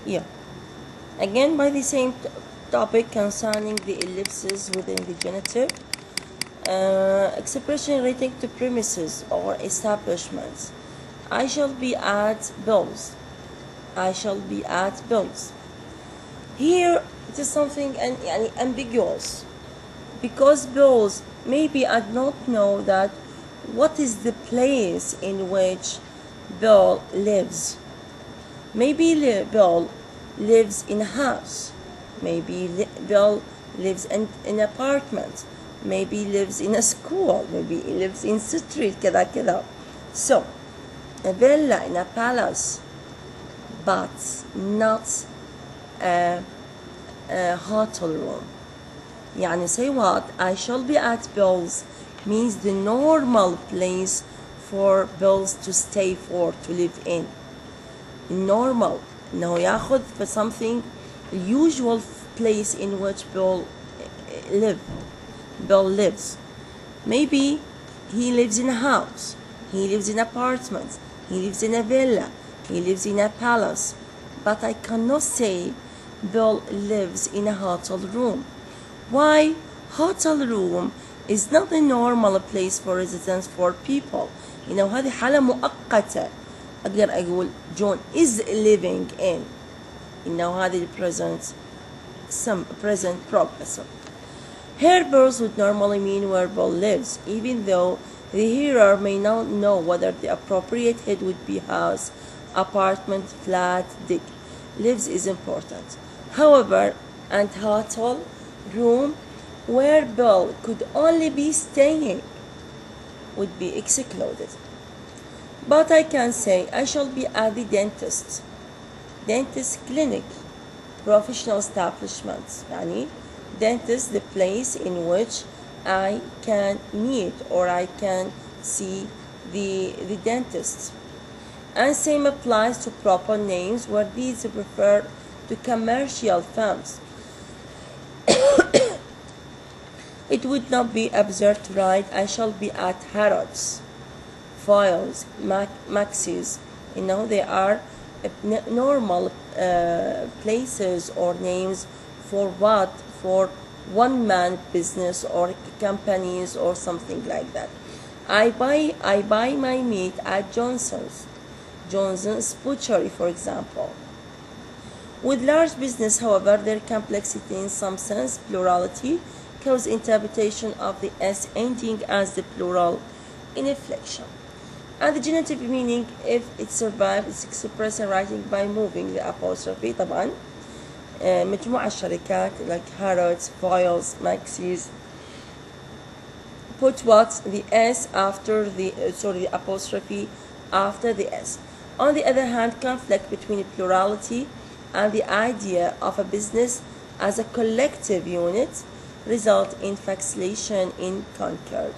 Yeah. Again, by the same topic concerning the ellipses within the genitive, expression relating to premises or establishments. I shall be at Bill's. I shall be at Bill's. Here it is something ambiguous, because Bill's, maybe I don't know that what is the place in which Bill lives. Maybe Bill lives in a house. Maybe Bill lives in an apartment. Maybe lives in a school. Maybe he lives in street كذا كذا. So, a villa in a palace, but not a hotel room. يعني say what? I shall be at Bill's means the normal place for Bills to stay for, to live in. Normal. إنه ياخذ for something, usual place in which Bill lives. Maybe he lives in a house, he lives in apartments, he lives in a villa, he lives in a palace, but I cannot say Bill lives in a hotel room. Why? Hotel room is not a normal place for residence for people. هذه حالة مؤقتة. أقدر أقول John is living in. هذه present progressive. Here Bills would normally mean where Bill lives, even though the hearer may not know whether the appropriate head would be house, apartment, flat, dig. Lives is important. However, and hotel room where Bill could only be staying would be excluded. But I can say I shall be at the dentist clinic, professional establishments. Dentist, the place in which I can meet or I can see the dentist. And same applies to proper names where these refer to commercial firms. It would not be absurd to write I shall be at Harrods, Foyles, Maxis. They are normal places or names for what? For one-man business or companies or something like that. I buy my meat at Johnson's Butchery, for example. With large business, however, their complexity in some sense, plurality, cause interpretation of the S ending as the plural in inflection. And the genitive meaning, if it survives, is expressed in writing by moving the apostrophe. طبعا مجموعة الشركات like Harrods, Foyles, Maxis put what? The S after the apostrophe after the S. On the other hand, conflict between plurality and the idea of a business as a collective unit result in vacillation in concord.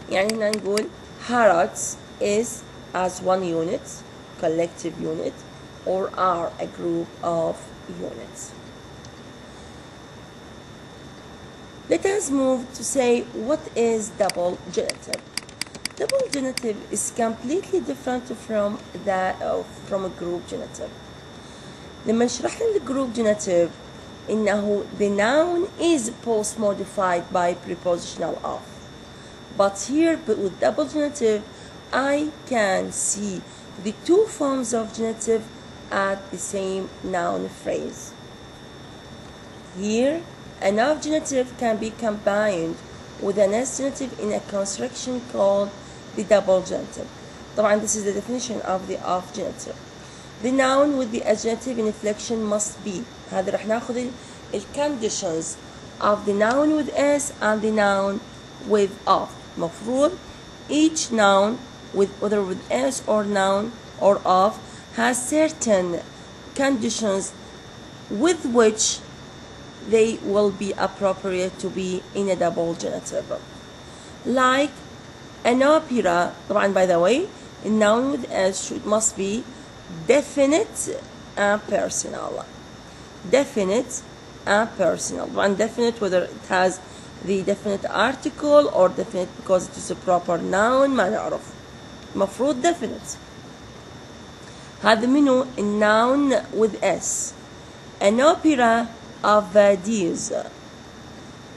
هنا نقول Harrods is as one unit, collective unit, or are a group of units. Let us move to say what is double genitive. Double genitive is completely different from a group genitive. لما شرحنا الجروب genitive إنه the noun is post modified by prepositional of. But here, with double genitive, I can see the two forms of genitive at the same noun phrase. Here, an of genitive can be combined with an S genitive in a construction called the double genitive. طبعا this is the definition of the of genitive. The noun with the adjective in inflection must be. هذا رح ناخذ conditions of the noun with S and the noun with of. مفروض each noun whether with S or noun or of has certain conditions with which they will be appropriate to be in a double genitive. Like an opera, طبعا by the way, a noun with S must be definite and personal. Definite and personal. طبعا definite whether it has the definite article or definite because it is a proper noun ما نعرف. مفروض definite. هذا منو الناون with S. an opera of Verdi's.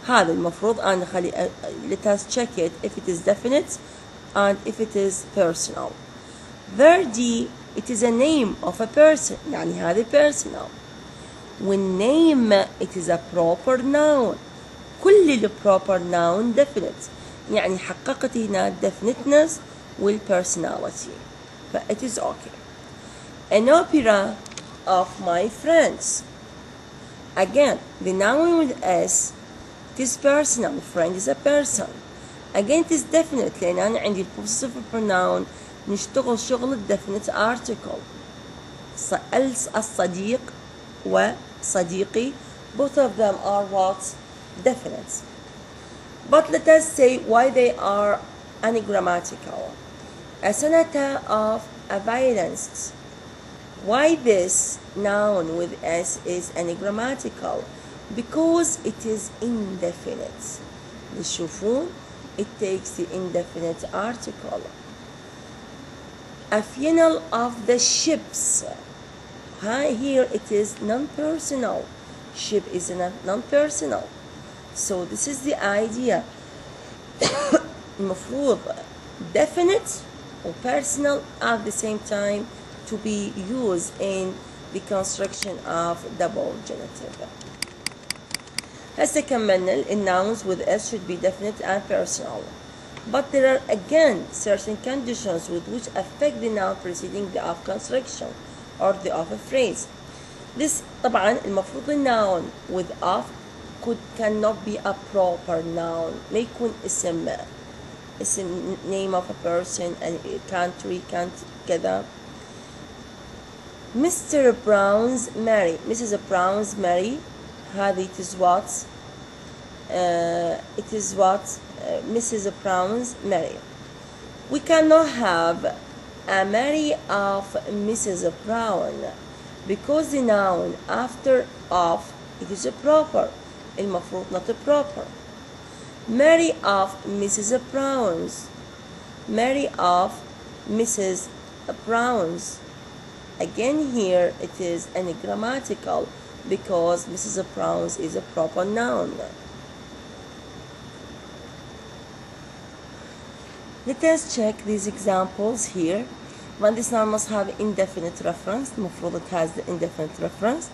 هذا المفروض أنا خلي let us check it if it is definite and if it is personal. Verdi, it is a name of a person, يعني هذا personal. when name it is a proper noun. كل ال proper noun definite، يعني حققت هنا definiteness وال personality، ف it is okay. an opera of my friends. Again, the noun with S, it is personal. Friend is a person. Again, it is definite لأن أنا عندي possessive pronoun نشتغل شغل definite article. الصديق وصديقي, both of them are what? Definite. But let us say why they are ungrammatical. A sonata of a violence. Why this noun with S is ungrammatical? Because it is indefinite. تشوفون it takes the indefinite article. A funeral of the ships. Here it is non-personal. Ship is non-personal. So this is the idea. المفروض definite or personal at the same time to be used in the construction of double genitive. هسه كملنا nouns with S should be definite and personal. But there are again certain conditions with which affect the noun preceding the of construction or the of a phrase. This طبعا المفروض noun with of cannot be a proper noun. ما يكون اسم name of a person and country كذا. Mr. Brown's Mary. Mrs. Brown's Mary. هذه it is what? It is what? Mrs. Brown's Mary. We cannot have a Mary of Mrs. Brown because the noun after of it is a proper. المفروض not a proper. Mary of Mrs. Brown's. Mary of Mrs. Brown's. Again here it is ungrammatical because Mrs. Brown's is a proper noun. Let us check these examples here. When this noun must have indefinite reference, المفروض it has the indefinite reference.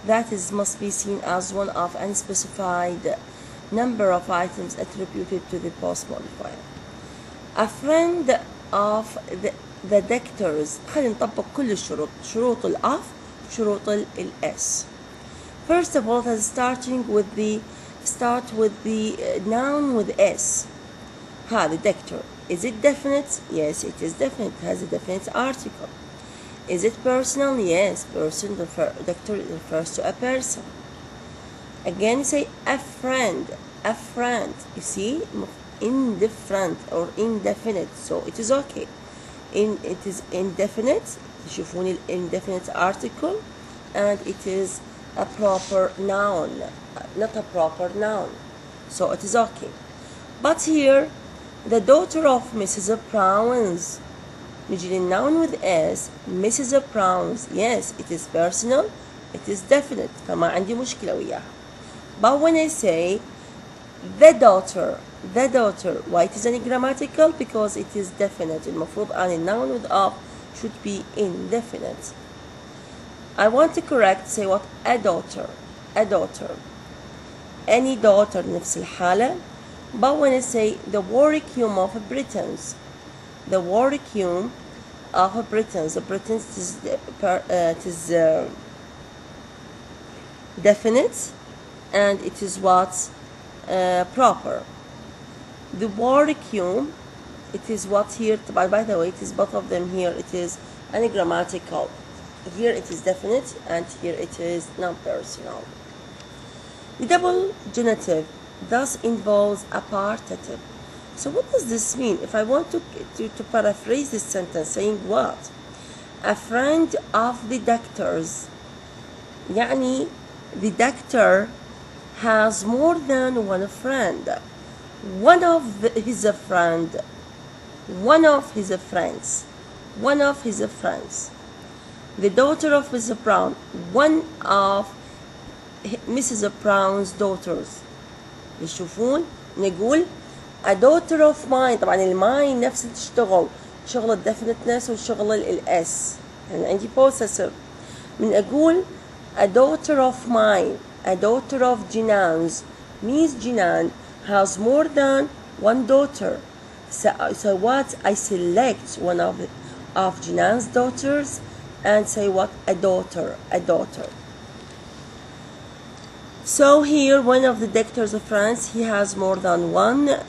That is must be seen as one of unspecified number of items attributed to the post modifier. A friend of the doctors. خلينا نطبق كل الشروط، شروط الأف شروط الS. First of all, let's start with the noun with S. هذا doctor. Is it definite? Yes, it is definite. It has a definite article. Is it personal? Yes, person doctor refers to a person. Again, say a friend. A friend. You see, indifferent or indefinite. So it is okay. It is indefinite. تشوفون indefinite article, and it is a proper noun, not a proper noun. So it is okay. But here, the daughter of Mrs. Brown's. نجي للnoun with S. Mrs. Brown's. Yes, it is personal. It is definite. فما عندي مشكلة وياها. But when I say the daughter, why it is ungrammatical? Because it is definite. المفروض أن noun with of should be indefinite. I want to correct, say what? A daughter. Any daughter نفس الحالة. But when I say the woricum of Britons, the woricum of Britons, the Britons is definite, and it is what? Proper. The woricum, it is what here, by the way, it is both of them here, it is ungrammatical. Here it is definite, and here it is non-personal. The double genitive thus involves a partitive. So what does this mean? If I want to paraphrase this sentence, saying what? A friend of the doctors. يعني the doctor has more than one friend. One of his friends. The daughter of Mrs. Brown. One of Mrs. Brown's daughters. يشوفون نقول a daughter of mine. طبعا الماين نفس تشتغل شغل الديفينتنس وشغل الاس. يعني عندي possessor. من أقول a daughter of mine, a daughter of Jinan's means Jinan has more than one daughter. So what? I select one of Jinan's daughters and say what? A daughter, a daughter. So here one of the doctors of France, he has more than one,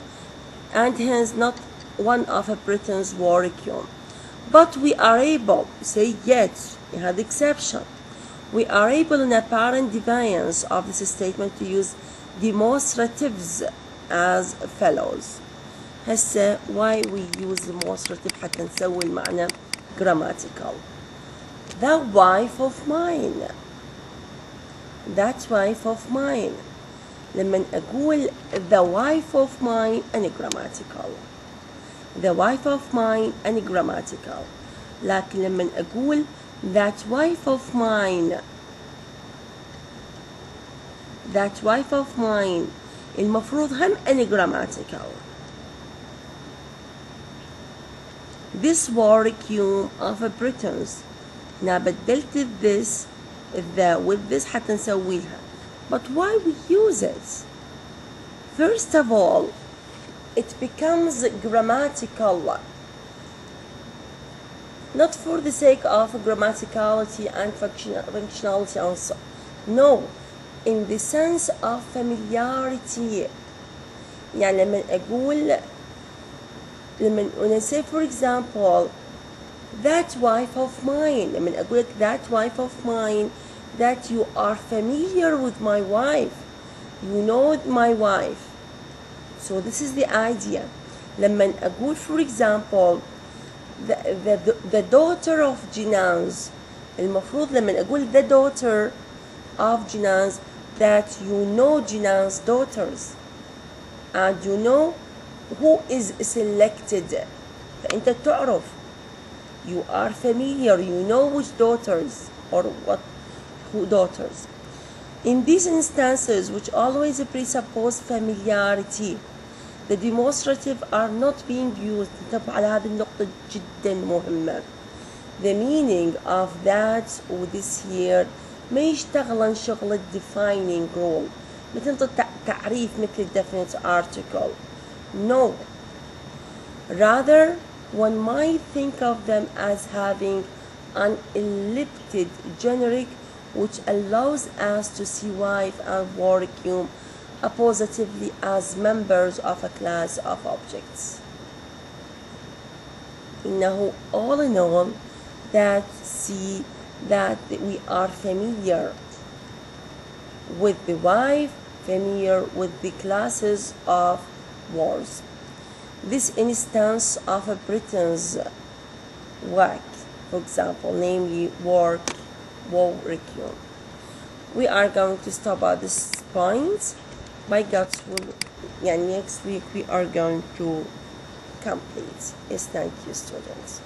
and hence not one of Britain's working. But we are able, say yet, we had exception. We are able in apparent defiance of this statement to use demonstratives as follows. هسه why we use demonstrative حتى نسوي المعنى grammatical. The wife of mine. That wife of mine. لما أقول the wife of mine أنا grammatical. The wife of mine أنا grammatical. لكن لما أقول that wife of mine, that wife of mine المفروض هم أنا grammatical. This work of a Britons. now بدلت this the with this حتى نسويها. But why we use it? First of all, it becomes grammatical. Not for the sake of grammaticality and functionality also. No, in the sense of familiarity. يعني لما أقول when I say for example that wife of mine, لما أقول that wife of mine, that you are familiar with my wife, you know my wife. So this is the idea. لما أقول for example the daughter of Jinan's, المفروض لما أقول the daughter of Jinan's, that you know Jinan's daughters and you know who is selected. فأنت تعرف, you are familiar, you know which daughters or what who daughters. In these instances which always presuppose familiarity, the demonstrative are not being used. انتبهوا على هذه النقطة جدا مهمة. The meaning of that or this here ما يشتغلن شغل defining role مثل تعريف مثل definite article. No. Rather, one might think of them as having an elliptic generic which allows us to see wife and work positively as members of a class of objects. إنه all in all that see that we are familiar with the wife, familiar with the classes of words. This instance of a Britain's work, for example, namely work, working. We are going to stop at this point. By God's will, next week we are going to complete. Yes, thank you, students.